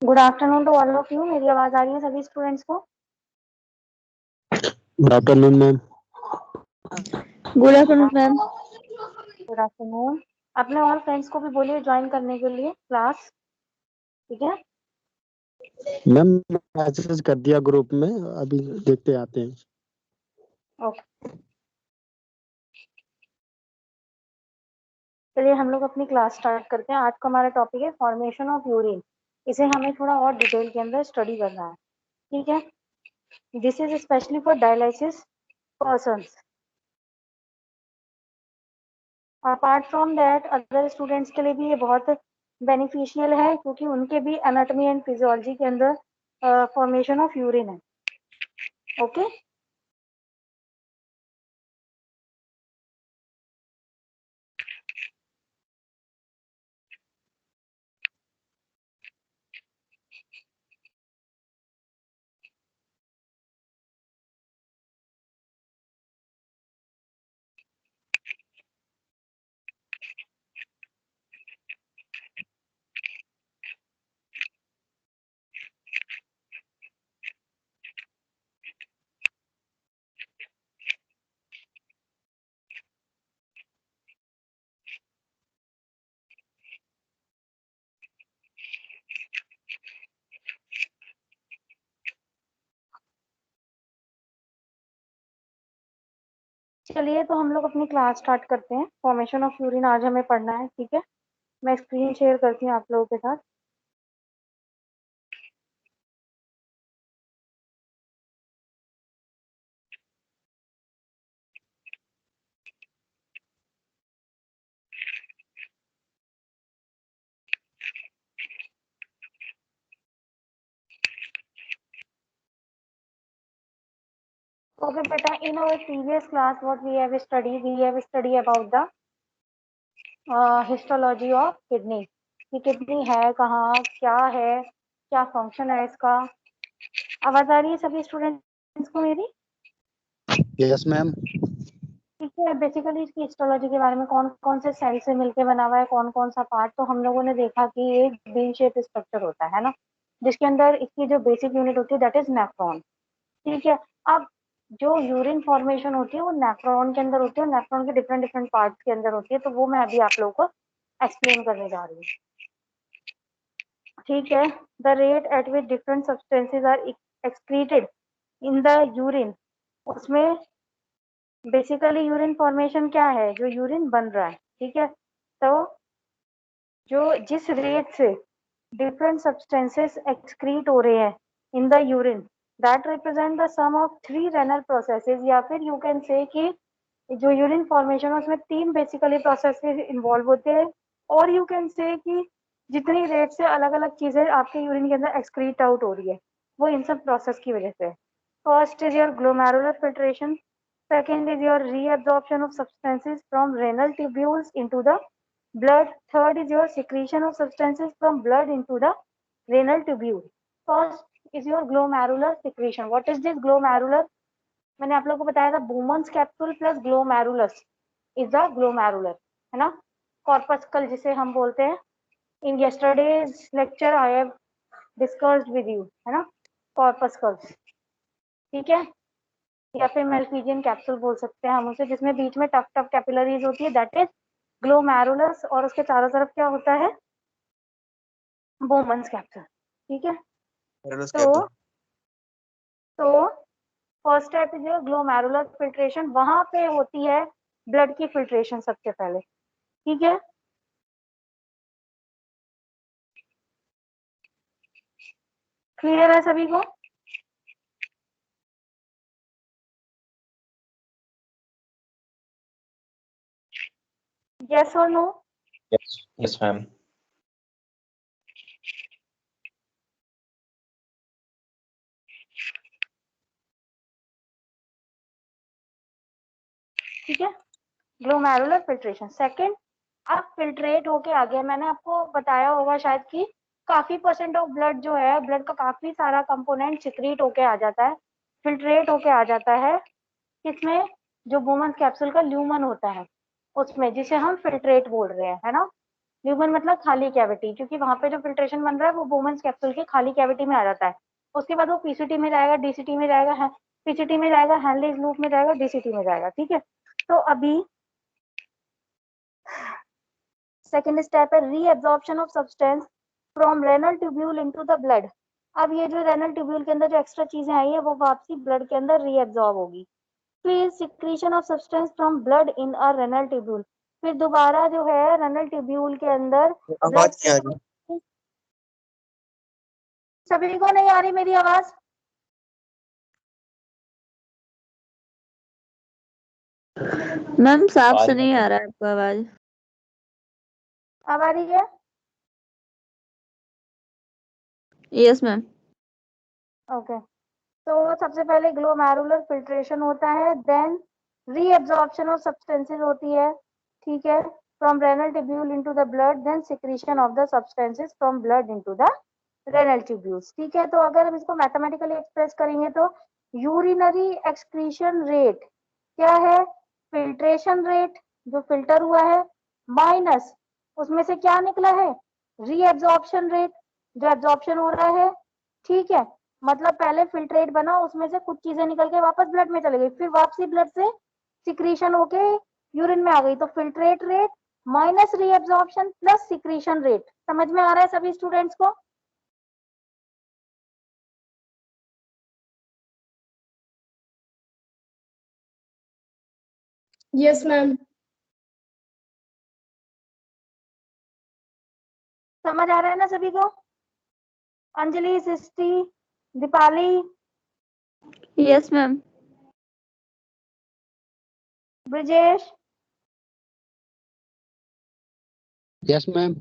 Good afternoon to all of you. मेरी आवाज आ रही है सभी स्टूडेंट्स को? Good afternoon ma'am. Good afternoon ma'am. Good afternoon. अपने और फ्रेंड्स को भी बोलिए ज्वाइन करने के लिए क्लास, ठीक है? मैम मैसेज कर दिया ग्रुप में, अभी देखते आते हैं। ओके, चलिए हम लोग अपनी क्लास स्टार्ट करते हैं। आज का हमारा टॉपिक है फॉर्मेशन ऑफ यूरिन। इसे हमें थोड़ा और डिटेल के अंदर स्टडी करना है, ठीक है? This is specially for dialysis persons. Apart from that other students के लिए भी ये बहुत बेनिफिशियल है, क्योंकि उनके भी एनाटॉमी एंड फिजियोलॉजी के अंदर फॉर्मेशन ऑफ यूरिन है। ओके, चलिए तो हम लोग अपनी क्लास स्टार्ट करते हैं। फॉर्मेशन ऑफ यूरिन आज हमें पढ़ना है, ठीक है? मैं स्क्रीन शेयर करती हूँ आप लोगों के साथ। Okay, beta, in our previous class, what we have studied about the histology of kidney. कि किडनी है कहाँ, क्या है, क्या फंक्शन है इसका। आवाज आ रही है सभी स्टूडेंट्स को मेरी? Yes ma'am. ठीक है, बेसिकली इसकी हिस्टोलॉजी के बारे में कौन कौन से सेल से मिलकर बना हुआ है, कौन कौन सा पार्ट, तो हम लोगों ने देखा कि एक बीन शेप स्ट्रक्चर होता है ना, जिसके अंदर इसकी जो बेसिक यूनिट होती है दैट इज नेफ्रॉन, ठीक है? अब जो यूरिन फॉर्मेशन होती है वो नेफ्रॉन के अंदर होती है, नेफ्रॉन के डिफरेंट डिफरेंट पार्ट्स के अंदर होती है, तो वो मैं अभी आप लोगों को एक्सप्लेन करने जा रही हूँ, ठीक है? The rate at which different substances are excreted in the urine, उसमें बेसिकली यूरिन फॉर्मेशन क्या है, जो यूरिन बन रहा है, ठीक है? तो जो जिस रेट से डिफरेंट सब्सटेंसेस एक्सक्रीट हो रहे हैं in the urine, that represent the sum of 3 renal processes, या फिर यू कैन से कि जो यूरिन फॉर्मेशन है उसमें 3 बेसिकली प्रोसेसेस इन्वॉल्व होते हैं, और यू कैन से कि जितनी रेट से अलग अलग चीजें आपके यूरिन के अंदर एक्सक्रीट आउट हो रही है वो इन सब प्रोसेस की वजह से। First is your glomerular filtration, second is your reabsorption of substances from renal tubules into the blood, third is your secretion of substances from blood into the renal tubule. First is your glomerular secretion. What is this glomerular? मैंने आप लोगों को बताया था Bowman's capsule plus glomerulus is the glomerular, है ना? corpuscle जिसे हम बोलते हैं। In yesterday's lecture I have discussed with you, है ना, corpuscles, ठीक है? या फिर मेल्फिजियन कैप्सूल बोल सकते हैं हम उसे, जिसमें बीच में टफ टफ कैपिलरीज होती है, दैट इज ग्लोमेरुलस, और उसके चारों तरफ क्या होता है, बोमन्स कैप्सूल, ठीक है? तो first step is glomerular filtration, वहां पे होती है ब्लड की फिल्ट्रेशन सबसे पहले, ठीक है? क्लियर है सभी को? यस और नो? Yes ma'am. ठीक है, ग्लोमेरुलर फिल्ट्रेशन। सेकंड, अब फिल्ट्रेट होके आ गया, मैंने आपको बताया होगा शायद कि काफी परसेंट ऑफ ब्लड जो है, ब्लड का काफी सारा कंपोनेंट सिक्रीट होके आ जाता है, फिल्ट्रेट होके आ जाता है किसमें, जो बोमन कैप्सूल का ल्यूमन होता है उसमें, जिसे हम फिल्ट्रेट बोल रहे हैं, है ना? ल्यूमन मतलब खाली कैविटी, क्योंकि वहां पे जो फिल्ट्रेशन बन रहा है वो बोमन्स कैप्सूल के खाली कैविटी में आ जाता है। उसके बाद वो पीसीटी में जाएगा, डीसीटी में जाएगा, पीसीटी में जाएगा, हैनलीज लूप में जाएगा, डीसीटी में जाएगा। ठीक है, तो अभी सेकेंड स्टेप है reabsorption of substance from renal tubule into the blood. अब ये जो रेनल ट्यूब्यूल के अंदर जो एक्स्ट्रा चीजें आई है वो वापसी ब्लड के अंदर रीएब्जॉर्ब होगी। फिर secretion of substance from blood in a renal tubule, फिर दोबारा जो है रेनल ट्यूब्यूल के अंदर आवाज क्या आ रही? सभी को नहीं आ रही मेरी आवाज? मैम साफ से नहीं आ रहा है आपका आवाज। अब आ रही है? Yes ma'am. ओके, तो सबसे पहले ग्लोमेरुलर फिल्ट्रेशन होता है, देन रीएब्जॉर्प्शन ऑफ सब्सटेंसेस होती है, ठीक है, from renal tubule into the blood, then secretion of the substances from blood into the renal tubules. ठीक है, तो अगर हम इसको मैथमेटिकली एक्सप्रेस करेंगे तो यूरिनरी एक्सक्रीशन रेट क्या है? फिल्ट्रेशन रेट जो फिल्टर हुआ है, माइनस उसमें से क्या निकला है? रीएब्जॉर्प्शन रेट जो एब्जॉर्प्शन हो रहा है। ठीक है, मतलब पहले फिल्ट्रेट बना, उसमें से कुछ चीजें निकल के वापस ब्लड में चली गई, फिर वापसी ब्लड से सिक्रीशन होके यूरिन में आ गई, तो filtrate rate minus reabsorption plus secretion rate. समझ में आ रहा है सभी स्टूडेंट्स को? Yes ma'am. समझ आ रहा है ना सभी को? Anjali, Srishti, Deepali, yes ma'am. Brajesh, yes ma'am.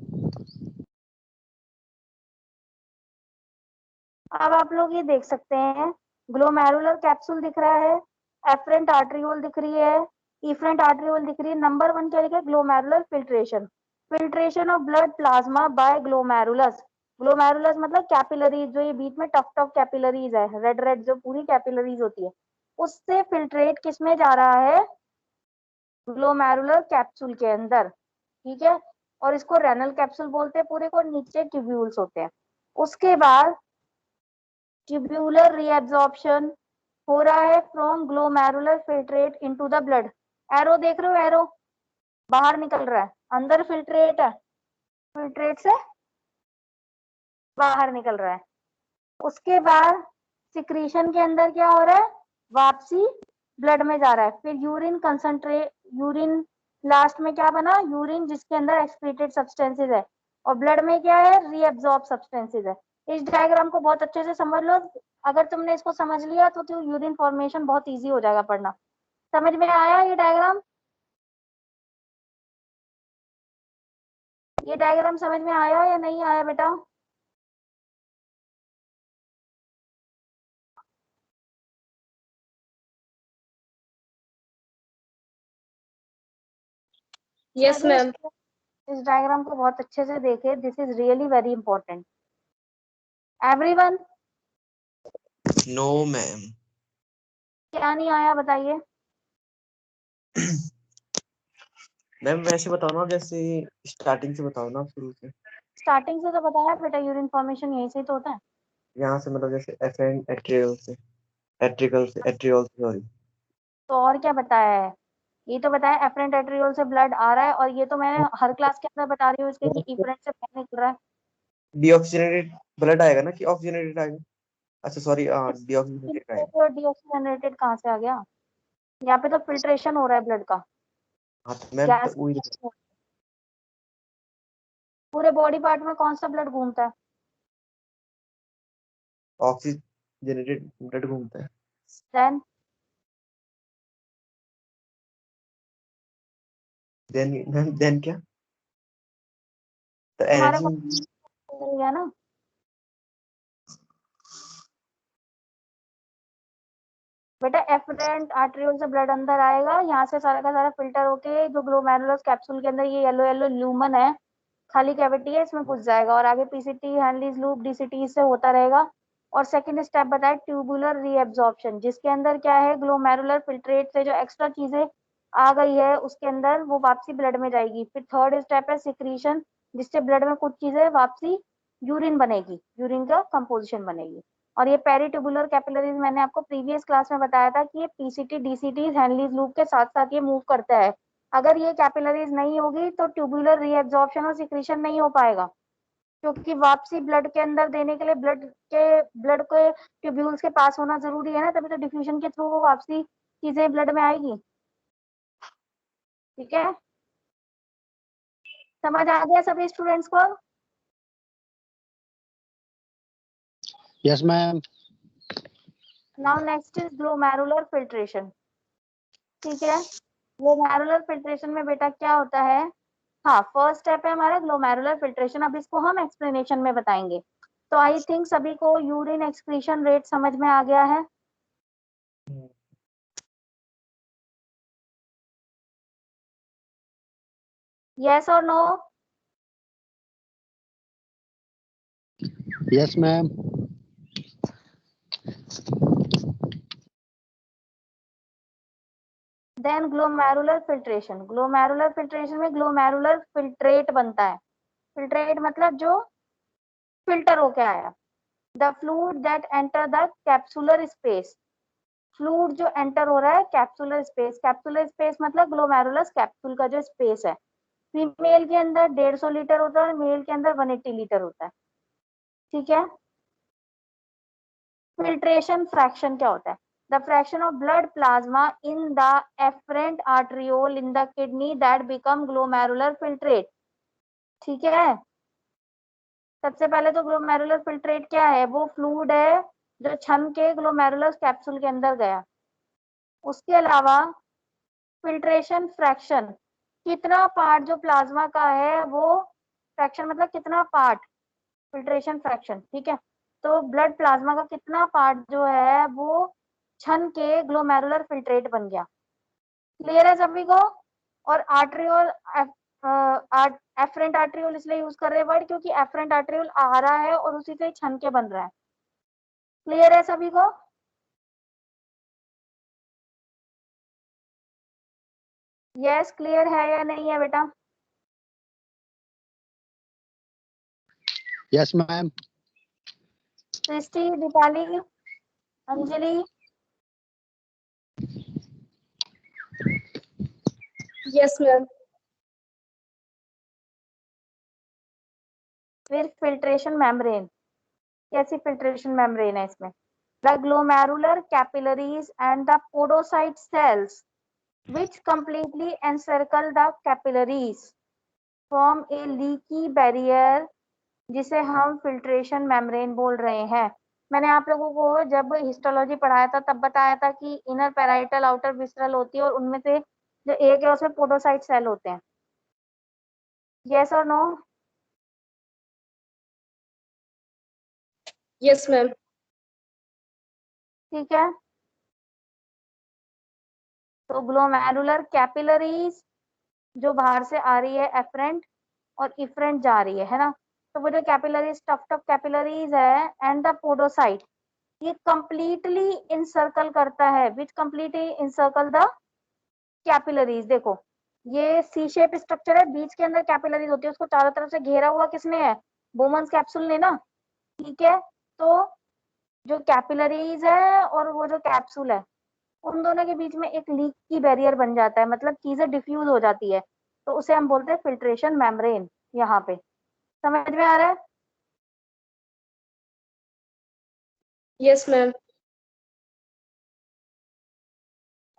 अब आप लोग ये देख सकते हैं ग्लोमेरुलर कैप्सूल दिख रहा है, एफरेंट आर्टरियोल दिख रही है, इफरेंट आर्टरियोल दिख रही है। नंबर 1 क्या लिखा है? Glomerular filtration, filtration of blood plasma by glomerulus. Glomerulus मतलब कैपिलरीज, जो ये बीच में टफ टफ कैपिलरीज है, रेड रेड जो पूरी कैपिलरीज होती है, उससे फिल्ट्रेट किस में जा रहा है? ग्लोमेरुलर कैप्सूल के अंदर। ठीक है, और इसको रेनल कैप्सूल बोलते हैं पूरे को, नीचे ट्यूब्यूल्स होते हैं। उसके बाद ट्यूब्यूलर रीएब्जॉर्प्शन हो रहा है from glomerular filtrate into the blood. Arrow देख रहे हो? एरो बाहर निकल रहा है, अंदर फिल्ट्रेट है, फिल्ट्रेट से बाहर निकल रहा है। उसके बाद सिक्रीशन के अंदर क्या हो रहा है? वापसी ब्लड में जा रहा है। फिर यूरिन कंसंट्रेट, यूरिन लास्ट में क्या बना? यूरिन जिसके अंदर एक्सक्रीटेड सब्सटेंसेस है, और ब्लड में क्या है? रीअब्सॉर्ब सब्सटेंसेस है। इस डायग्राम को बहुत अच्छे से समझ लो, अगर तुमने इसको समझ लिया तो यूरिन फॉर्मेशन बहुत इजी हो जाएगा पढ़ना। समझ में आया ये डायग्राम? ये डायग्राम समझ में आया या नहीं आया बेटा? Yes ma'am. इस डायग्राम को बहुत अच्छे से देखे, this is really very important. Everyone? No ma'am. क्या नहीं आया बताइए? मैम वैसे बताओ ना, जैसे स्टार्टिंग से बताओ ना, शुरू से। स्टार्टिंग से तो बताया बेटा, यूरिन फॉर्मेशन यहीं से तो होता है। यहाँ से मतलब जैसे एफरेंट एट्रियल से, एट्रिकल से, एट्रियोल से, सॉरी। तो और क्या बताया है? ये तो बताया एफरेंट एट्रियोल से ब्लड आ रहा है, और ये तो मैंने हर क्लास के अंदर बता रही हूँ इसके कि इफरेंट से ब्लड निकल रहा है। डीऑक्सीजनेटेड ब्लड आएगा ना कि ऑक्सीजनेटेड आएगा? अच्छा सॉरी, डीऑक्सीजनेटेड आएगा। डीऑक्सीजनेटेड कहाँ से आ गया? यहाँ पे तो फिल्ट्रेशन हो रहा है ब्लड का, हाँ तो मैम गैस वही पूरे बॉडी पार्ट में कौन सा ब्लड घूमता है? ऑक्सीजनेटेड ब्लड घूमता है। देन देन क्या? तो तुम्हारे को एनर्जी। मिल गया ना? बेटा एफरेंट आर्टरियोल से ब्लड अंदर आएगा, यहाँ से सारा का सारा फिल्टर होके जो ग्लोमेरुलस कैप्सूल के अंदर ये येलो येलो ल्यूमन है, खाली कैविटी है, इसमें घुस जाएगा, और आगे पीसीटी, हैनलीज लूप, डीसीटी से होता रहेगा। और सेकंड स्टेप बताया ट्यूबुलर रीएब्जॉर्प्शन, जिसके अंदर क्या है? ग्लोमेरुलर फिल्ट्रेट से जो एक्स्ट्रा चीजें आ गई है उसके अंदर वो वापसी ब्लड में जाएगी। फिर थर्ड स्टेप है सिक्रीशन जिससे ब्लड में कुछ चीजें वापसी यूरिन बनेगी, यूरिन का कंपोजिशन बनेगी। और ये पेरिट्यूबुलर कैपिलरीज मैंने आपको प्रीवियस क्लास में बताया था कि ये पीसीटी डीसीटी हेनलीज लूप के साथ साथ ये मूव करता है। अगर ये कैपिलरीज नहीं होगी तो ट्यूबुलर रीएब्जॉर्प्शन और सिक्रीशन नहीं हो पाएगा, क्योंकि वापसी ब्लड के अंदर देने के लिए ब्लड के ट्यूब्यूल्स के पास होना जरूरी है ना, तभी तो डिफ्यूजन के थ्रू वो वापसी चीजें ब्लड में आएगी। ठीक है, समझ आ गया सभी स्टूडेंट्स को? Yes ma'am. Now next is glomerular filtration. ठीक है, ग्लोमेरुलर फिल्ट्रेशन में बेटा क्या होता है? हाँ, फर्स्ट स्टेप है हमारा ग्लोमेरुलर फिल्ट्रेशन। अब इसको हम एक्सप्लेनेशन में बताएंगे। तो आई थिंक सभी को यूरिन एक्सक्रीशन रेट समझ में आ गया है। यस और no? Yes ma'am. Then glomerular filtration. Glomerular filtration में ग्लोमेरुलर फिल्ट्रेट बनता है। फिल्ट्रेट मतलब जो फिल्टर होके आया। The fluid that enter the capsular space. Fluid जो एंटर हो रहा है कैप्सुलर स्पेस। कैप्सुलर स्पेस मतलब ग्लोमेरुलस कैप्सूल का जो स्पेस है। फीमेल के अंदर 150 लीटर होता है और मेल के अंदर 180 लीटर होता है। ठीक है, फिल्ट्रेशन फ्रैक्शन क्या होता है? The fraction of blood plasma in the efferent arteriole in the kidney that become glomerular filtrate. ठीक है, सबसे पहले तो ग्लोमेरुलर फिल्ट्रेट क्या है? वो फ्लूइड है जो छन के ग्लोमेरुलस कैप्सूल के अंदर गया। उसके अलावा फिल्ट्रेशन फ्रैक्शन, कितना पार्ट जो प्लाज्मा का है वो, फ्रैक्शन मतलब कितना पार्ट, फिल्ट्रेशन फ्रैक्शन। ठीक है, तो ब्लड प्लाज्मा का कितना पार्ट जो है वो छन के ग्लोमेरुलर फिल्ट्रेट बन गया। क्लियर है सभी को? और आर्ट्रियोल, एफरेंट आर्ट्रियोल इसलिए यूज कर रहे हैं वर्ड क्योंकि एफरेंट आर्ट्रियोल आ रहा है और उसी से छन के बन रहा है। क्लियर है सभी को? यस, क्लियर है या नहीं है बेटा? Yes ma'am. Srishti, Deepali, Anjali? Yes, ma'am. फिर फिल्ट्रेशन मेम्ब्रेन। कैसी फिल्ट्रेशन मेम्ब्रेन है इसमें? The glomerular capillaries and the podocyte cells which completely encircle the capillaries form a leaky barrier, जिसे हम फिल्ट्रेशन मेम्ब्रेन बोल रहे हैं। मैंने आप लोगों को जब हिस्टोलॉजी पढ़ाया था तब बताया था कि इनर पैराइटल आउटर विसरल होती है और उनमें से जो एक है उसमें पोडोसाइट सेल होते हैं। यस और नो? Yes, ma'am. ठीक है, तो ग्लोमेरुलर कैपिलरीज जो बाहर से आ रही है एफरेंट और इफरेंट जा रही है ना, तो वो जो कैपिलरीज टफ टफ कैपिलरीज है एंड द पोडोसाइट, ये कंप्लीटली इंसर्कल करता है। विच कंप्लीटली इंसर्कल द कैपिलरीज। देखो ये सी शेप स्ट्रक्चर है, बीच के अंदर कैपिलरीज होती है, उसको चारों तरफ से घेरा हुआ किसने है? बोमन्स कैप्सूल ने ना। ठीक है, तो जो कैपिलरीज है और वो जो कैप्सूल है उन दोनों के बीच में एक लीक की बैरियर बन जाता है, मतलब चीजें डिफ्यूज हो जाती है, तो उसे हम बोलते हैं फिल्ट्रेशन मेम्ब्रेन। यहाँ पे समझ में आ रहा है? Yes, ma'am.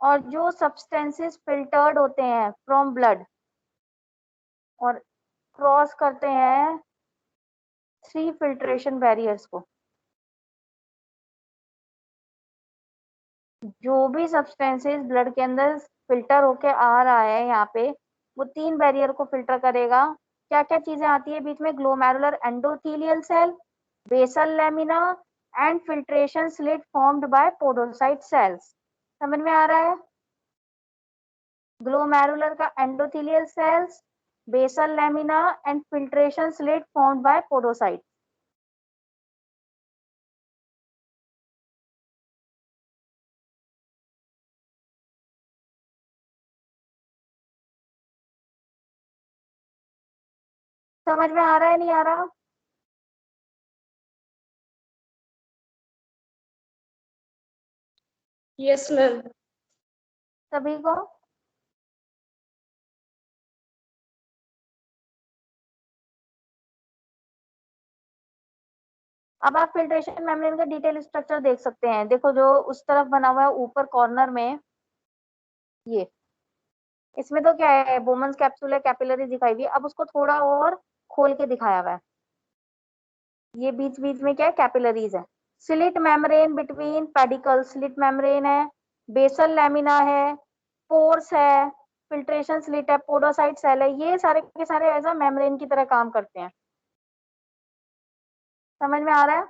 और जो सब्सटेंसेस फिल्टर्ड होते हैं फ्रॉम ब्लड और क्रॉस करते हैं 3 फिल्ट्रेशन बैरियर्स को, जो भी सब्सटेंसेस ब्लड के अंदर फिल्टर होके आ रहा है यहाँ पे, वो 3 बैरियर को फिल्टर करेगा। क्या क्या चीजें आती है बीच में? Glomerular endothelial cell, basal lamina and filtration slit formed by podocyte cells. समझ में आ रहा है? ग्लोमेरुलर का endothelial cells, basal lamina and filtration slit formed by podocyte. समझ में आ रहा है नहीं आ रहा? Yes, ma'am. सभी को? अब आप फिल्ट्रेशन मेम्ब्रेन का डिटेल स्ट्रक्चर देख सकते हैं। देखो जो उस तरफ बना हुआ है ऊपर कॉर्नर में, ये इसमें तो क्या है, बोमन्स कैप्सूल है, कैपिलरी दिखाई हुई है। अब उसको थोड़ा और खोल के दिखाया हुआ है। ये बीच बीच में क्या है, कैपिलरीज है। Slit membrane between pedicle, slit membrane है, बेसल लैमिना है, पोर्स है, फिल्ट्रेशन स्लिट है, पोडोसाइट सेल है। ये सारे के सारे एज अ मेम्ब्रेन की तरह काम करते हैं। समझ में आ रहा है?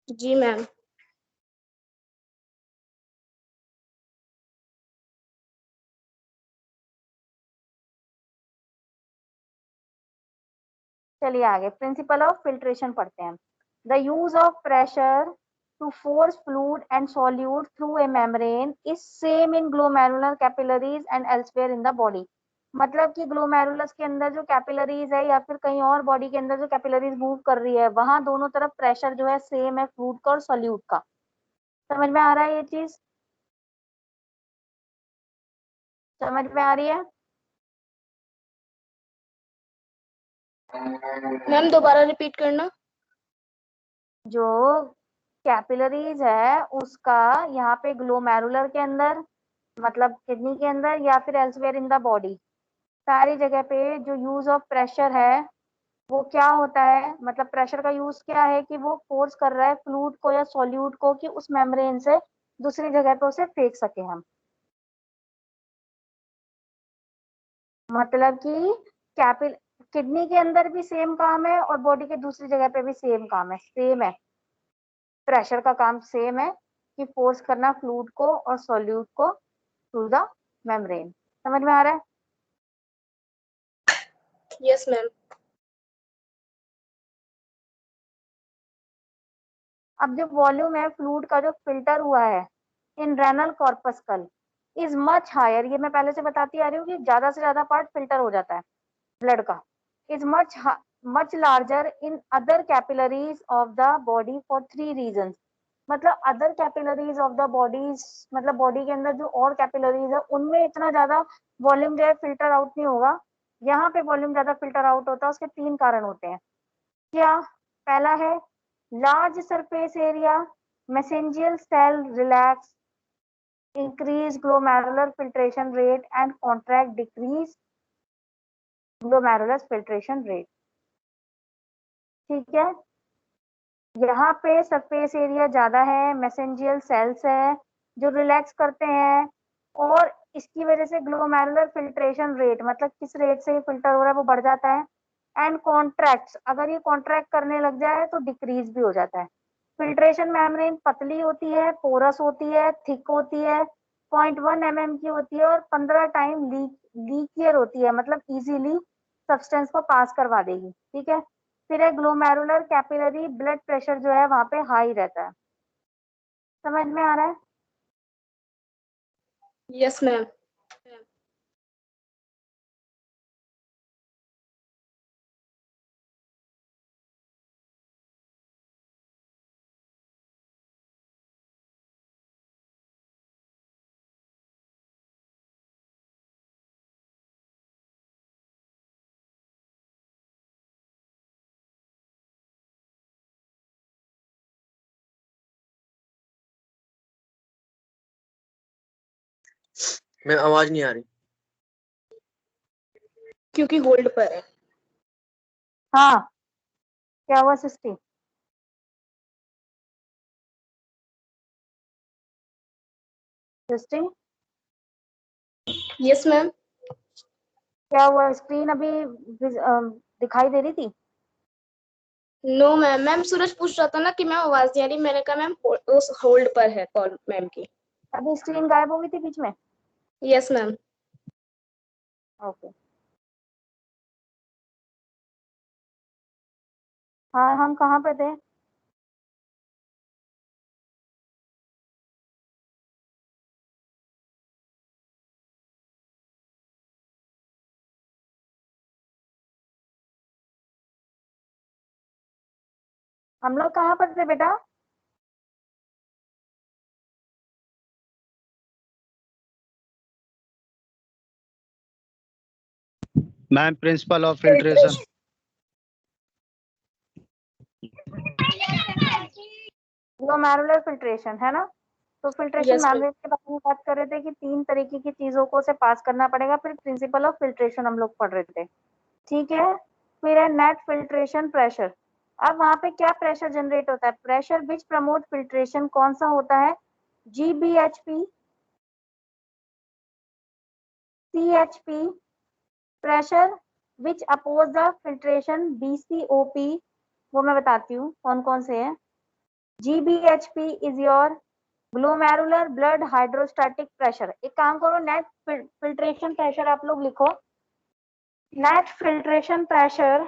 जी मैम। चलिए आगे प्रिंसिपल ऑफ फिल्ट्रेशन पढ़ते हैं। The use of pressure to force fluid and solute through a membrane is same in glomerular capillaries and elsewhere in the body. मतलब कि ग्लोमेरुलस के अंदर जो कैपिलरीज है या फिर कहीं और बॉडी के अंदर जो कैपिलरीज मूव कर रही है, वहां दोनों तरफ प्रेशर जो है सेम है फ्लूइड का और सॉल्यूट का। समझ में आ रहा है ये चीज? समझ में आ रही है? मैम दोबारा रिपीट करना। जो कैपिलरीज है उसका यहाँ पे ग्लोमेरुलर के अंदर, मतलब किडनी के अंदर या फिर एल्सवेयर इन द बॉडी, सारी जगह पे जो यूज ऑफ प्रेशर है वो क्या होता है, मतलब प्रेशर का यूज क्या है कि वो फोर्स कर रहा है फ्लूइड को या सॉल्यूट को कि उस मेम्ब्रेन से दूसरी जगह पे उसे फेंक सके हम। मतलब कि कैपिल किडनी के अंदर भी सेम काम है और बॉडी के दूसरी जगह पे भी सेम काम है, सेम है। प्रेशर का काम सेम है कि फोर्स करना फ्लूइड को और सॉल्यूट को थ्रू द मेम्ब्रेन। समझ में आ रहा है? Yes ma'am. अब जो वॉल्यूम है फ्लूइड का जो फिल्टर हुआ है in renal corpuscle is much higher, ये मैं पहले से बताती आ रही हूँ कि ज्यादा से ज्यादा पार्ट फिल्टर हो जाता है ब्लड का। Is much larger in other capillaries of the body for 3 reason. मतलब other capillaries of the bodies, मतलब बॉडी के अंदर जो और कैपिलरीज है उनमें इतना ज्यादा वॉल्यूम जो है फिल्टर आउट नहीं होगा, यहाँ पे वॉल्यूम ज्यादा फिल्टर आउट होता है। उसके 3 कारण होते हैं। क्या? पहला है large surface area, mesangial cell relax, increase glomerular filtration rate and contract decrease glomerular filtration rate। ठीक है, यहाँ पे सरफेस एरिया ज्यादा है, मैसेंजियल सेल्स है जो रिलैक्स करते हैं, और इसकी वजह से ग्लोमेरुलर फिल्ट्रेशन रेट, मतलब किस रेट से ये फिल्टर हो रहा है वो बढ़ जाता है। एंड कॉन्ट्रैक्ट्स, अगर ये कॉन्ट्रैक्ट करने लग जाए तो डिक्रीज भी हो जाता है। फिल्ट्रेशन मेम्ब्रेन पतली होती है, पोरस होती है, थिक होती है, 0.1 mm की होती है और 15 टाइम लीकियर होती है, मतलब इजीली सब्सटेंस को पास करवा देगी। ठीक है, फिर है ग्लोमेरुलर कैपिलरी, ब्लड प्रेशर जो है वहां पे हाई रहता है। समझ में आ रहा है? Yes ma'am. मैं आवाज नहीं आ रही। क्योंकि होल्ड पर है। हाँ, क्या हुआ सृष्टि? सृष्टि यस मैम। क्या हुआ, स्क्रीन अभी दिखाई दे रही थी? नो मैम, मैम सूरज पूछ रहा था ना कि मैम आवाज नहीं आ रही, मैंने कहा मैम उस होल्ड पर है कॉल मैम की। अभी स्क्रीन गायब हो गई थी बीच में? Yes ma'am. ओके। हाँ, हम कहाँ पे थे? हम लोग कहाँ पर थे बेटा? Ma'am principal of filtration. Glomerular filtration है ना। तो फिल्ट्रेशन Yes, ma'am. मेम्ब्रेन के बारे में बात कर रहे थे कि 3 तरीके की चीजों को से पास करना पड़ेगा। फिर प्रिंसिपल ऑफ फिल्ट्रेशन हम लोग पढ़ रहे थे, ठीक है। फिर है नेट फिल्ट्रेशन प्रेशर। अब वहां पे क्या प्रेशर जनरेट होता है? प्रेशर विच प्रमोट फिल्ट्रेशन कौन सा होता है? GBHP, CHP। Pressure which oppose the filtration BCOP। वो मैं बताती हूँ कौन कौन से हैं। GBHP is your glomerular blood hydrostatic pressure. एक काम करो, नेट फिल्ट्रेशन प्रेशर आप लोग लिखो। नेट फिल्ट्रेशन प्रेशर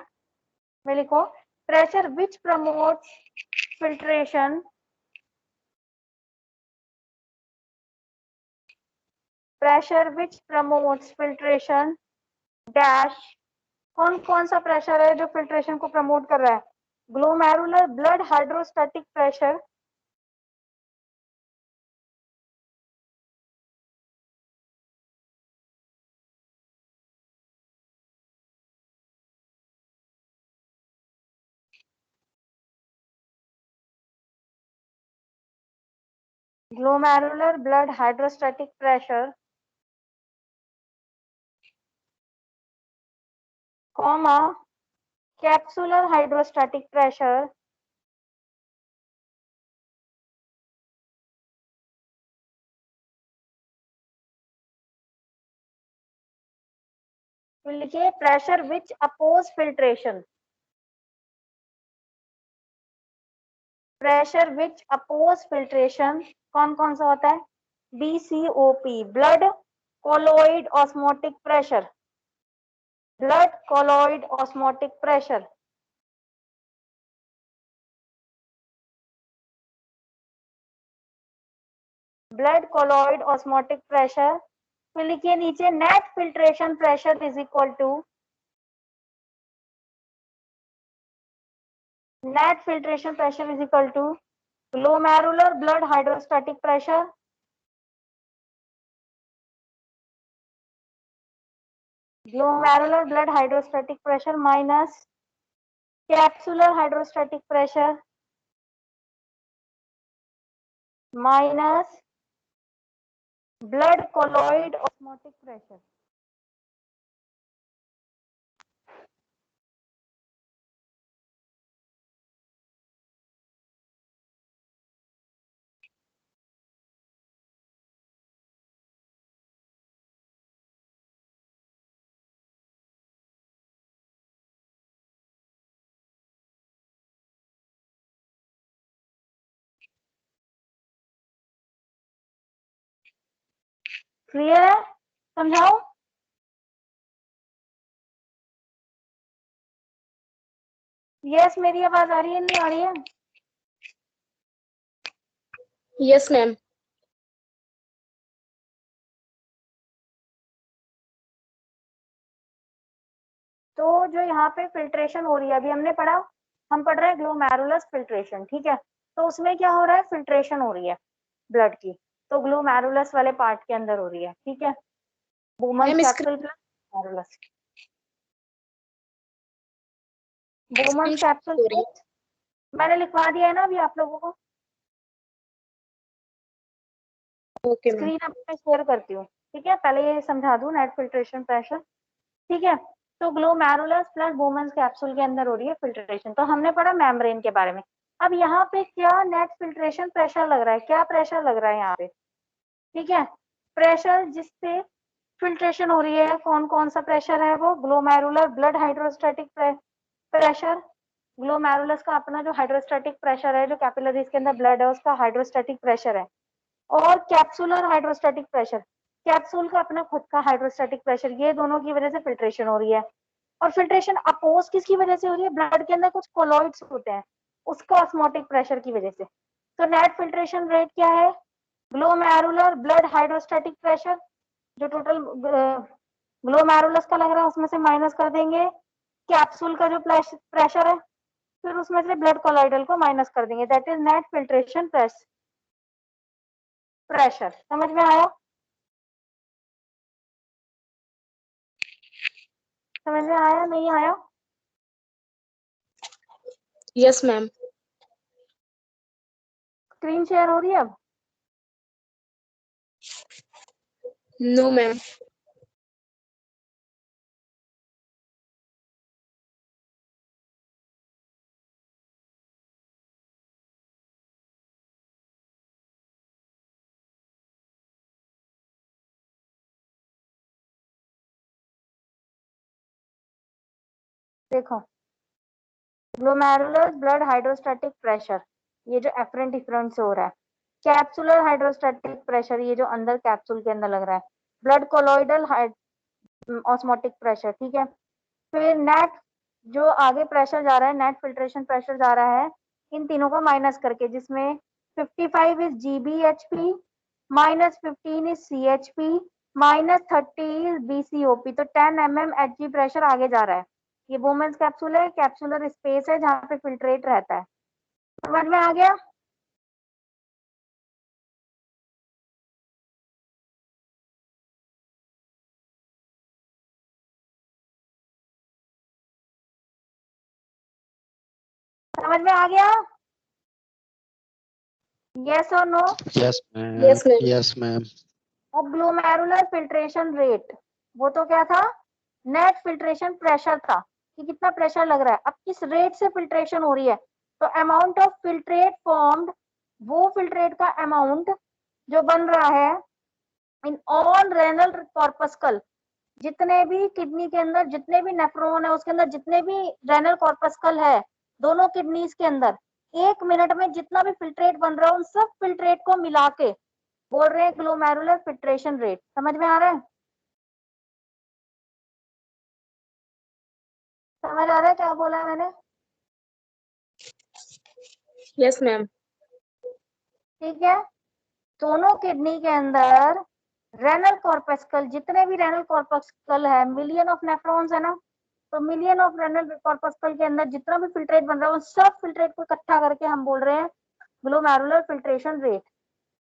में लिखो pressure which promotes filtration, pressure which promotes filtration dash. कौन कौन सा प्रेशर है जो फिल्ट्रेशन को प्रमोट कर रहा है? Glomerular blood hydrostatic pressure, glomerular blood hydrostatic pressure, comma capsular hydrostatic pressure, फिर लिखिए pressure which oppose filtration, pressure which oppose filtration कौन कौन सा होता है? BCOP, blood colloid osmotic pressure, blood colloid osmotic pressure. Blood colloid osmotic pressure. फिर लिखिए नीचे net filtration pressure is equal to, net filtration pressure is equal to glomerular blood hydrostatic pressure glomerular blood hydrostatic pressure minus capsular hydrostatic pressure minus blood colloid osmotic pressure. Clear है? समझाओ। Yes, मेरी आवाज आ रही है नहीं आ रही है? Yes, ma'am. तो जो यहाँ पे फिल्ट्रेशन हो रही है अभी हमने पढ़ा, हम पढ़ रहे हैं ग्लोमेरुलस फिल्ट्रेशन, ठीक है। तो उसमें क्या हो रहा है? फिल्ट्रेशन हो रही है ब्लड की, तो ग्लोमेरुलस वाले पार्ट के अंदर हो रही है, ठीक है। Bowman Ma'am, capsule plus glomerulus, Bowman capsule हो रही है। मैंने लिखवा दिया है ना अभी आप लोगों को। Okay, ma'am. स्क्रीन अब मैं शेयर करती हूँ, ठीक है। पहले ये समझा दूं नेट फिल्ट्रेशन प्रेशर, ठीक है। तो ग्लोमेरुलस प्लस बोमन कैप्सूल के अंदर हो रही है फिल्ट्रेशन। तो हमने पढ़ा मेम्ब्रेन के बारे में। अब यहाँ पे क्या नेट फिल्ट्रेशन प्रेशर लग रहा है? क्या प्रेशर लग रहा है यहाँ पे? ठीक है, प्रेशर जिससे फिल्ट्रेशन हो रही है, कौन कौन सा प्रेशर है वो? Glomerular blood hydrostatic pressure. Glomerulus का अपना जो हाइड्रोस्टैटिक प्रेशर है, जो कैपिलरीज के अंदर ब्लड है उसका हाइड्रोस्टैटिक प्रेशर है। और कैप्सुलर हाइड्रोस्टैटिक प्रेशर, कैप्सूल का अपना खुद का हाइड्रोस्टैटिक प्रेशर। ये दोनों की वजह से फिल्ट्रेशन हो रही है। और फिल्ट्रेशन अपोज किसकी वजह से हो रही है? ब्लड के अंदर कुछ कोलॉइड्स होते हैं, उसका ऑस्मोटिक प्रेशर की वजह से। तो नेट फिल्ट्रेशन रेट क्या है? ग्लोमेरुलर ब्लड हाइड्रोस्टैटिक प्रेशर, जो टोटल ग्लोमेरुलस का लग रहा है उसमें से माइनस कर देंगे कैप्सूल का जो प्रेशर है, फिर उसमें से ब्लड कोलॉइडल को माइनस कर देंगे, that is net filtration pressure. समझ में आया? समझ में आया नहीं आया? Yes ma'am. स्क्रीन शेयर हो रही है अब? No ma'am. देखो, ग्लोमेरुलर ब्लड हाइड्रोस्टैटिक प्रेशर, ये जो एफरेंट डिफरेंट से हो रहा है। कैप्सुलर हाइड्रोस्टैटिक प्रेशर, ये जो अंदर कैप्सूल के अंदर लग रहा है। ब्लड कोलॉइडल ऑस्मोटिक प्रेशर, ठीक है। फिर नेट जो आगे प्रेशर जा रहा है, नेट फिल्ट्रेशन प्रेशर जा रहा है इन तीनों को माइनस करके, जिसमें 55 is GBHP, -15 is CHP, -30 is BCOP। तो 10 mm Hg प्रेशर आगे जा रहा है। ये वुमेन्स कैप्सूल है, कैप्सुलर स्पेस है जहाँ पे फिल्ट्रेट रहता है। समझ में आ गया? समझ में आ गया? यस और no? Yes, ma'am. Yes, ma'am. Yes, ma'am. अब ग्लोमेरुलर फिल्ट्रेशन रेट, वो तो क्या था? नेट फिल्ट्रेशन प्रेशर था कि कितना प्रेशर लग रहा है। अब किस रेट से फिल्ट्रेशन हो रही है, तो अमाउंट ऑफ फिल्ट्रेट फॉर्म्ड, वो फिल्ट्रेट का अमाउंट जो बन रहा है इन ऑल रेनल कॉर्पस्कल, जितने भी किडनी के अंदर जितने भी नेफ्रॉन है उसके अंदर जितने भी रेनल कॉर्पस्कल है दोनों किडनीज के अंदर, 1 मिनट में जितना भी फिल्ट्रेट बन रहा है उन सब फिल्ट्रेट को मिला के बोल रहे हैं ग्लोमेरुलर फिल्ट्रेशन रेट। समझ में आ रहा है? समझ आ रहा है क्या बोला है मैंने? Yes ma'am. ठीक है। दोनों किडनी के अंदर रेनल कॉर्पस्कल, जितने भी रेनल कॉर्पस्कल है, मिलियन ऑफ नेफ्रॉन्स है ना, तो मिलियन ऑफ रेनल कॉर्पस्कल के अंदर जितना भी फिल्ट्रेट बन रहा है उन सब फिल्ट्रेट को इकट्ठा करके हम बोल रहे हैं ग्लोमेरुलर फिल्ट्रेशन रेट।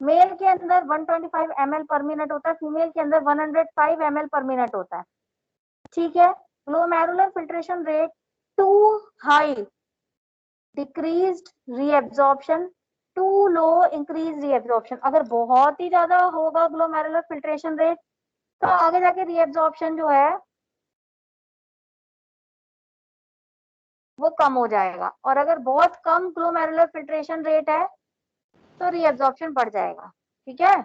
मेल के अंदर 125 ml पर मिनट होता है, फीमेल के अंदर 105 ml पर मिनट होता है। ठीक है। Glomerular filtration rate too high decreased reabsorption, too low increase reabsorption. अगर बहुत ही ज्यादा होगा ग्लोमेरुलर फिल्ट्रेशन रेट तो आगे जाके रीएब्जॉर्प्शन जो है वो कम हो जाएगा, और अगर बहुत कम ग्लोमेरुलर फिल्ट्रेशन रेट है तो रीएब्जॉर्प्शन बढ़ जाएगा। ठीक है,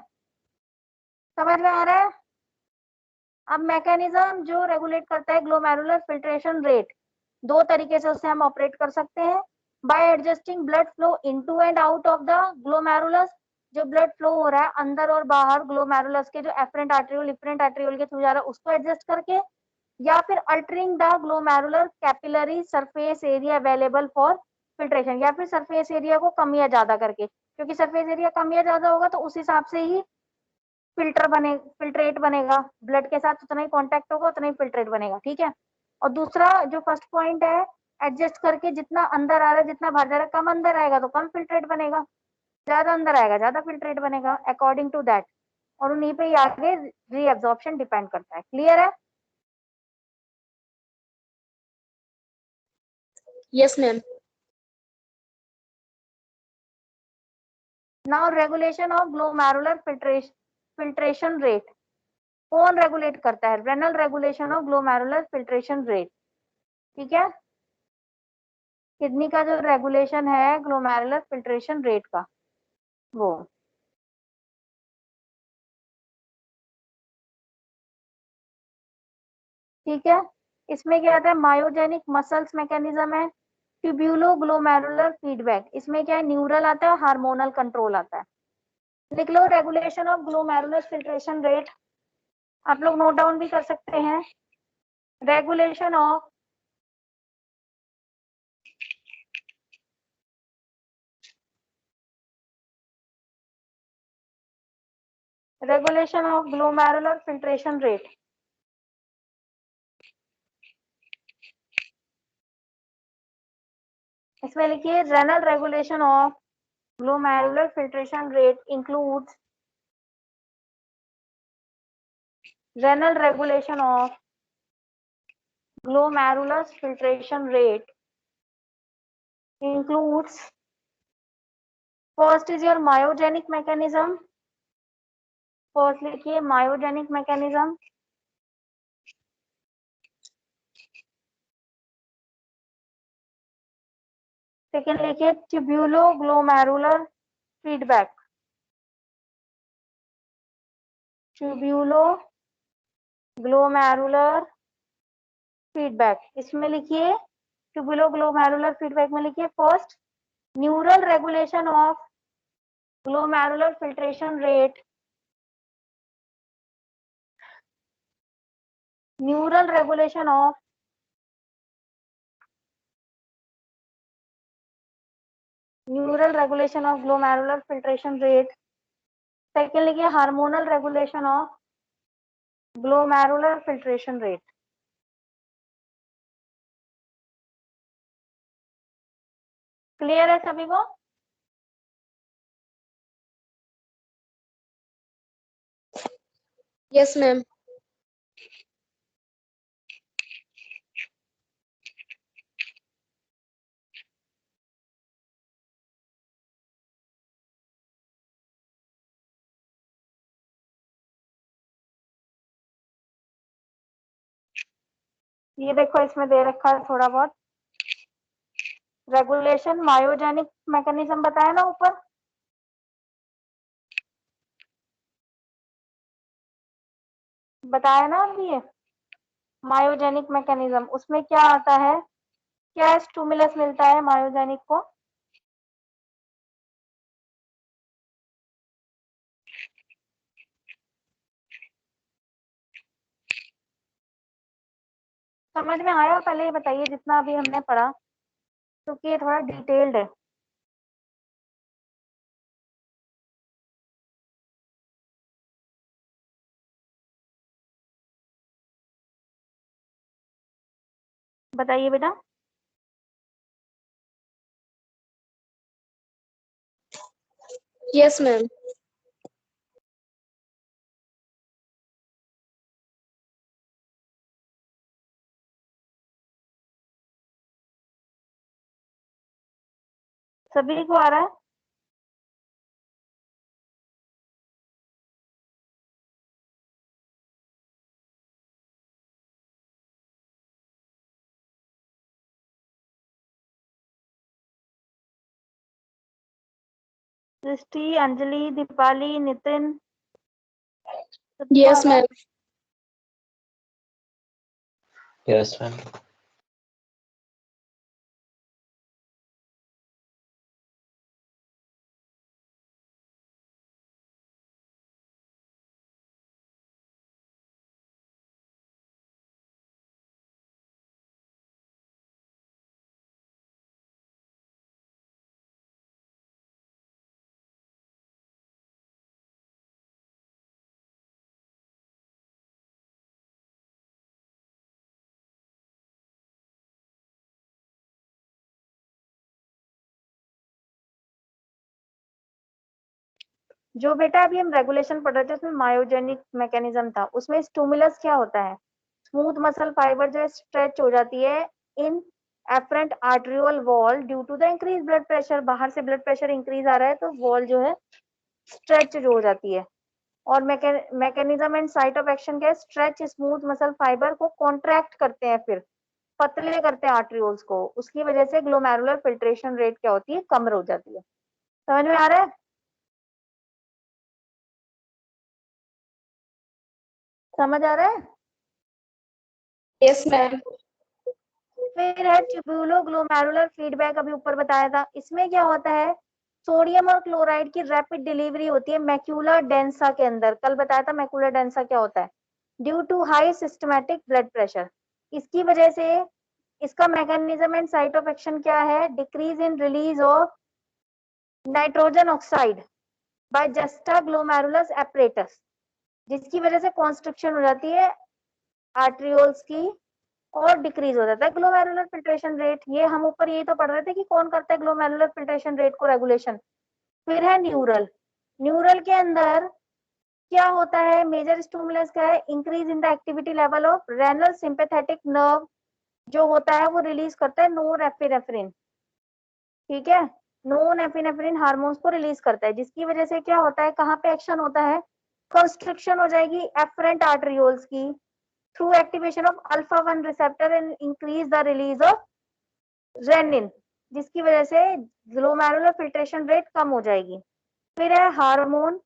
समझ में आ रहा है? अब मैकेनिज्म जो रेगुलेट करता है ग्लोमेरुलर फिल्ट्रेशन रेट, दो तरीके से उससे हम ऑपरेट कर सकते हैं। Bye adjusting blood flow into and out of the glomerulus, जो ब्लड फ्लो हो रहा है अंदर और बाहर ग्लोमेरुलस के, जो एफरेंट आर्ट्रियोल इफरेंट आर्ट्रियोल के थ्रू जा रहा है उसको एडजस्ट करके, या फिर altering the glomerular capillary surface area available for filtration, या फिर सरफेस एरिया को कम या ज्यादा करके, क्योंकि सरफेस एरिया कम या ज्यादा होगा तो उस हिसाब से ही फिल्ट्रेट बनेगा, ब्लड के साथ उतना ही कांटेक्ट होगा उतना ही फिल्ट्रेट बनेगा। ठीक है। और दूसरा जो फर्स्ट पॉइंट है, एडजस्ट करके जितना अंदर आ रहा है जितना बाहर जा रहा है, कम अंदर आएगा तो कम फिल्ट्रेट बनेगा, ज्यादा अंदर आएगा ज्यादा फिल्ट्रेट बनेगा, अकॉर्डिंग टू दैट। और उन्हीं पे ही आगे रीअब्जॉर्प्शन डिपेंड करता है। क्लियर है? Yes ma'am. Now regulation of glomerular filtration rate, कौन रेगुलेट करता है? Renal regulation of glomerular filtration rate. ठीक है, किडनी का जो रेगुलेशन है ग्लोमेरुलर फिल्ट्रेशन रेट का, वो ठीक है। इसमें क्या आता है? मायोजेनिक मसल्स मैकेनिज्म है, ट्यूब्यूलो ग्लोमेरुलर फीडबैक, इसमें क्या है? न्यूरल आता है, हार्मोनल कंट्रोल आता है। लिख लो regulation of glomerular filtration rate, आप लोग नोट डाउन भी कर सकते हैं। Regulation of glomerular filtration rate. इसमें लिखिए renal regulation of glomerular filtration rate includes renal regulation of glomerular filtration rate includes first is your myogenic mechanism. First लिखिए myogenic mechanism. Second लिखिए tubuloglomerular feedback. tubuloglomerular feedback. इसमें लिखिए tubuloglomerular feedback में लिखिए first neural regulation of glomerular filtration rate. Neural regulation of glomerular filtration rate. Second लिखिए hormonal regulation of glomerular filtration rate. Clear है सभी को? Yes ma'am. ये देखो इसमें दे रखा है थोड़ा बहुत रेगुलेशन मायोजेनिक मैकेनिज्म बताया ना ऊपर, बताया ना अभी ये मायोजेनिक मैकेनिज्म, उसमें क्या आता है, क्या स्टिमुलस मिलता है मायोजेनिक को? समझ में आया? पहले ये बताइए जितना अभी हमने पढ़ा, क्योंकि ये थोड़ा डिटेल्ड है। बताइए बेटा। Yes ma'am. सभी को आ रहा है? सृष्टि, अंजलि, दीपाली, नितिन, सबको आ यस रहा है? मैम। Yes, ma'am. जो बेटा अभी हम रेगुलेशन पढ़ रहे थे उसमें मायोजेनिक मैकेनिज्म था, उसमें स्टिमुलस क्या होता है? स्मूथ मसल फाइबर जो स्ट्रेच हो जाती है in afferent arterial wall due to the increase blood pressure. बाहर से ब्लड प्रेशर इंक्रीज आ रहा है तो वॉल जो है स्ट्रेच जो हो जाती है। और mechanism and site of action क्या है? स्ट्रेच स्मूथ मसल फाइबर को कॉन्ट्रैक्ट करते हैं, फिर पतले करते हैं आर्टरियोल्स को। उसकी वजह से ग्लोमेरुलर फिल्ट्रेशन रेट क्या होती है? कम हो जाती है। समझ में आ रहा है? समझ आ रहा है? Yes ma'am. फिर है ट्यूबुलोग्लोमेरुलर फीडबैक, अभी ऊपर बताया था। इसमें क्या होता है? सोडियम और क्लोराइड की रैपिड डिलीवरी होती है मैक्यूला डेंसा के अंदर। कल बताया था मैक्यूला डेंसा क्या होता है, due to high systematic blood pressure. इसकी वजह से इसका mechanism and site of action क्या है? Decrease in release of nitrogen oxide by juxta glomerulus apparatus, जिसकी वजह से कॉन्स्ट्रिक्शन हो जाती है आर्टरियोल्स की और डिक्रीज हो जाता है ग्लोमेरुलर फिल्ट्रेशन रेट। ये हम ऊपर यही तो पढ़ रहे थे कि कौन करता है ग्लोमेरुलर फिल्ट्रेशन रेट को रेगुलेशन। फिर है न्यूरल। न्यूरल के अंदर क्या होता है, मेजर स्टिमुलस क्या है, increase in the activity level of renal sympathetic nerve जो होता है वो रिलीज करता है नोरेपिनेफ्रिन। ठीक है, नोरेपिनेफ्रिन हार्मोन्स को रिलीज करता है, जिसकी वजह से क्या होता है, कहाँ पे एक्शन होता है, कंस्ट्रक्शन हो जाएगी एफरेंट आर्टरियोल्स की through activation of alpha 1 receptor and increase the release of renin, जिसकी वजह से ग्लोमेरुलर फिल्ट्रेशन रेट कम हो जाएगी। फिर है हार्मोन,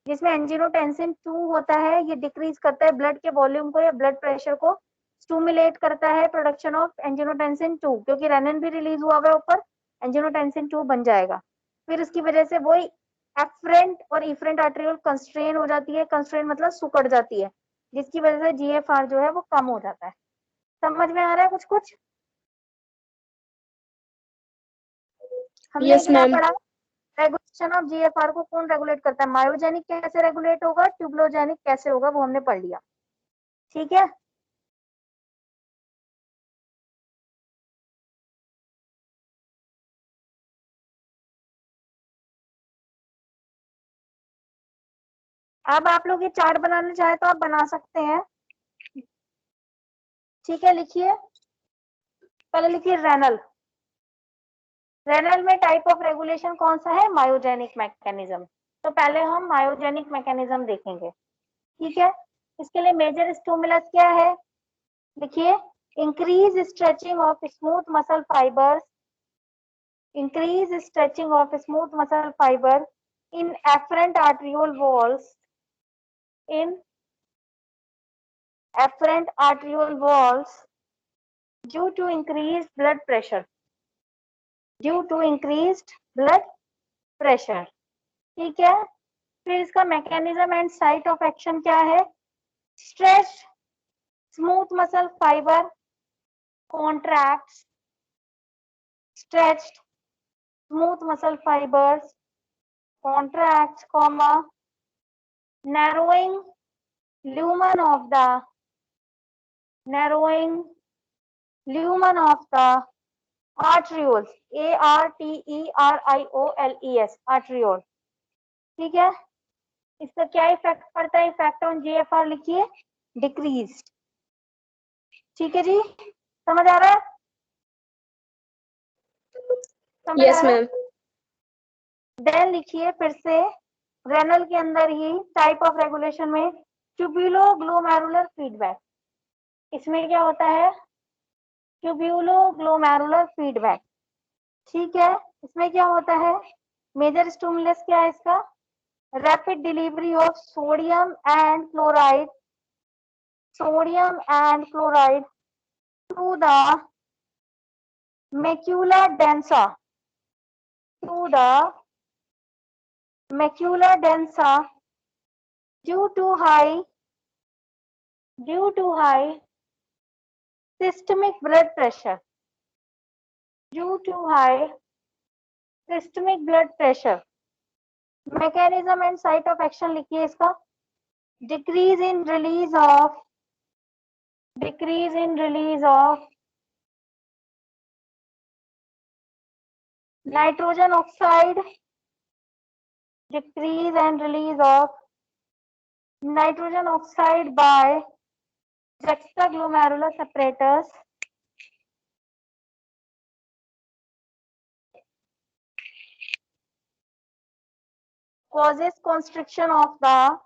जिसमें एंजियोटेंसिन 2 होता है, ये डिक्रीज करता है ब्लड के वॉल्यूम को या ब्लड प्रेशर को, स्टिमुलेट करता है प्रोडक्शन ऑफ एंजियोटेंसिन 2, क्योंकि रेनिन भी रिलीज हुआ हुआ है ऊपर, एंजियोटेंसिन 2 बन जाएगा। फिर इसकी वजह से वही एफरेंट और इफरेंट आर्टरियोल कंस्ट्रेन हो जाती है, कंस्ट्रेन मतलब सिकुड़ जाती है, जिसकी वजह से जीएफआर जो है वो कम हो जाता है। समझ में आ रहा है कुछ कुछ? हमने यस क्या मैम। पढ़ा, रेगुलेशन ऑफ जीएफआर को कौन रेगुलेट करता है, मायोजेनिक कैसे रेगुलेट होगा, ट्यूबलोजेनिक कैसे होगा, वो हमने पढ़ लिया। ठीक है, अब आप लोग ये चार्ट बनाना चाहे तो आप बना सकते हैं। ठीक है, लिखिए, पहले लिखिए रेनल। रेनल में टाइप ऑफ रेगुलेशन कौन सा है, मायोजेनिक मैकेनिज्म। तो पहले हम मायोजेनिक मैकेनिज्म देखेंगे। ठीक है, इसके लिए मेजर स्टिमुलस क्या है, देखिए, increase stretching of smooth muscle fibres, increase stretching of smooth muscle fiber in afferent arteriole walls, in afferent arteriole walls due to increased blood pressure, due to increased blood pressure। ठीक है, फिर इसका mechanism and site of action क्या है, stretch smooth muscle fibre contracts, stretched smooth muscle fibers contracts, comma, narrowing lumen of the arterioles, arterioles, arteriole। ठीक है, इसका क्या इफेक्ट पड़ता है, इफेक्ट ऑन जीएफआर लिखिए, डिक्रीज। ठीक है जी, समझ आ रहा है, समझ यस आ रहा है। मैम। देन लिखिए फिर से, रेनल के अंदर ही टाइप ऑफ रेगुलेशन में ट्यूब्यूलो ग्लोमेरुलर फीडबैक, इसमें क्या होता है, ट्यूब्यूलो ग्लोमेरुलर फीडबैक। ठीक है, इसमें क्या होता है, मेजर स्टिमुलस क्या है इसका, rapid delivery of sodium and chloride to the macula densa, due to high systemic blood pressure, mechanism and site of action लिखिए इसका, decrease in release of nitrogen oxide, decrease and release of nitrogen oxide by juxtaglomerular separators, causes constriction of the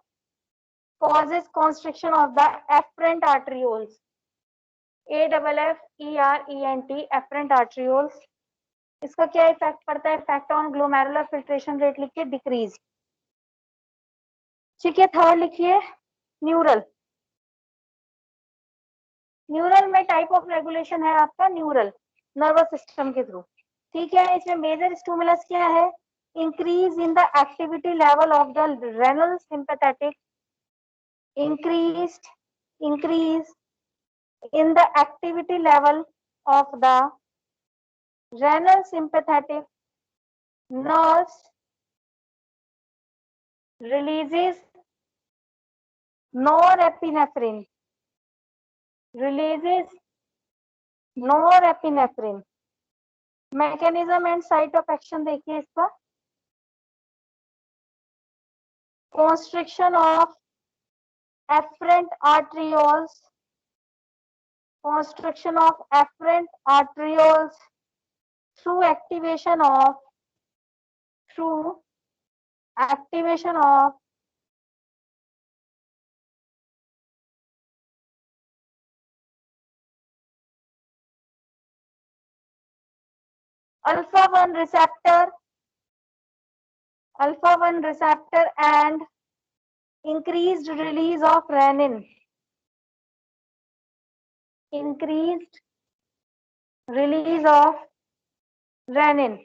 afferent arterioles, AFFERENT, afferent arterioles। इसका क्या effect पड़ता है, effect on glomerular filtration rate लिखिए, decrease. ठीक है, third लिखिए neural. Neural में type of regulation है आपका न्यूरल नर्वस सिस्टम के थ्रू। ठीक है, इसमें मेजर स्टिमुलस क्या है, increase in the activity level of the renal sympathetic, increase in the activity level of the renal sympathetic nerves, releases norepinephrine, norepinephrine. Mechanism and site of action देखिए इसका। constriction of afferent arterioles, constriction of afferent arterioles through activation of alpha 1 receptor and increased release of renin. Increased release of renin.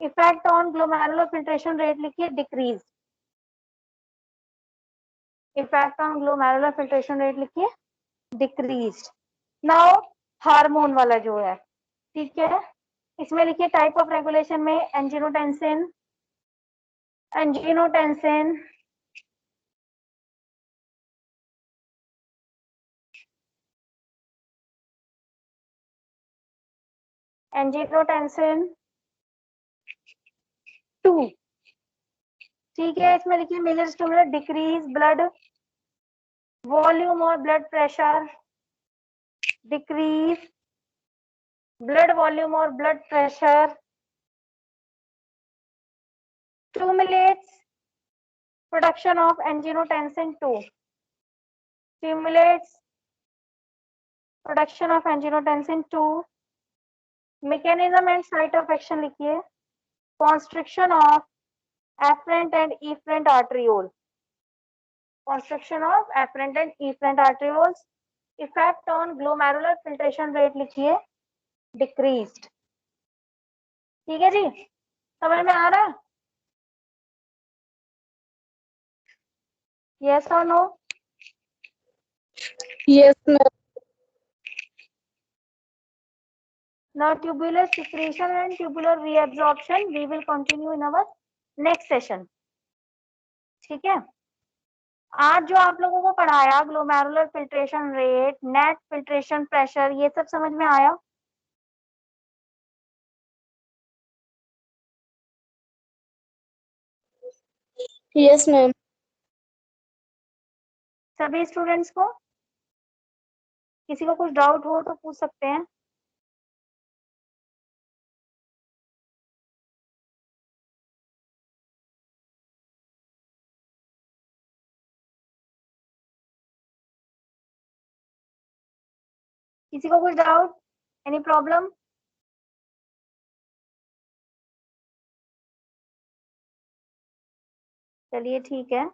Effect on glomerular filtration rate लिखिए decreased. Effect on glomerular filtration rate लिखिए decreased. Now hormone वाला जो है, ठीक है, इसमें लिखिए type of regulation में एंजियोटेंसिन एंजियोटेंसिन 2, ठीक है। इसमें लिखिए major stimulus decrease blood volume और blood pressure, decrease blood volume और blood pressure, stimulates production of angiotensin 2, stimulates production of angiotensin 2. mechanism and site of action लिखिए constriction of afferent and efferent arteriole, constriction of afferent and efferent arterioles. effect on glomerular filtration rate लिखिए decreased। ठीक है जी, समझ में आ रहा है? yes or no? Yes, ma'am. Now tubular secretion and tubular reabsorption we will continue in our next session। ठीक है, आज जो आप लोगों को पढ़ाया glomerular filtration rate, net filtration pressure, ये सब समझ में आया? Yes, ma'am. सभी स्टूडेंट्स को? किसी को कुछ डाउट हो तो पूछ सकते हैं। किसी को कुछ डाउट, एनी प्रॉब्लम? चलिए ठीक है।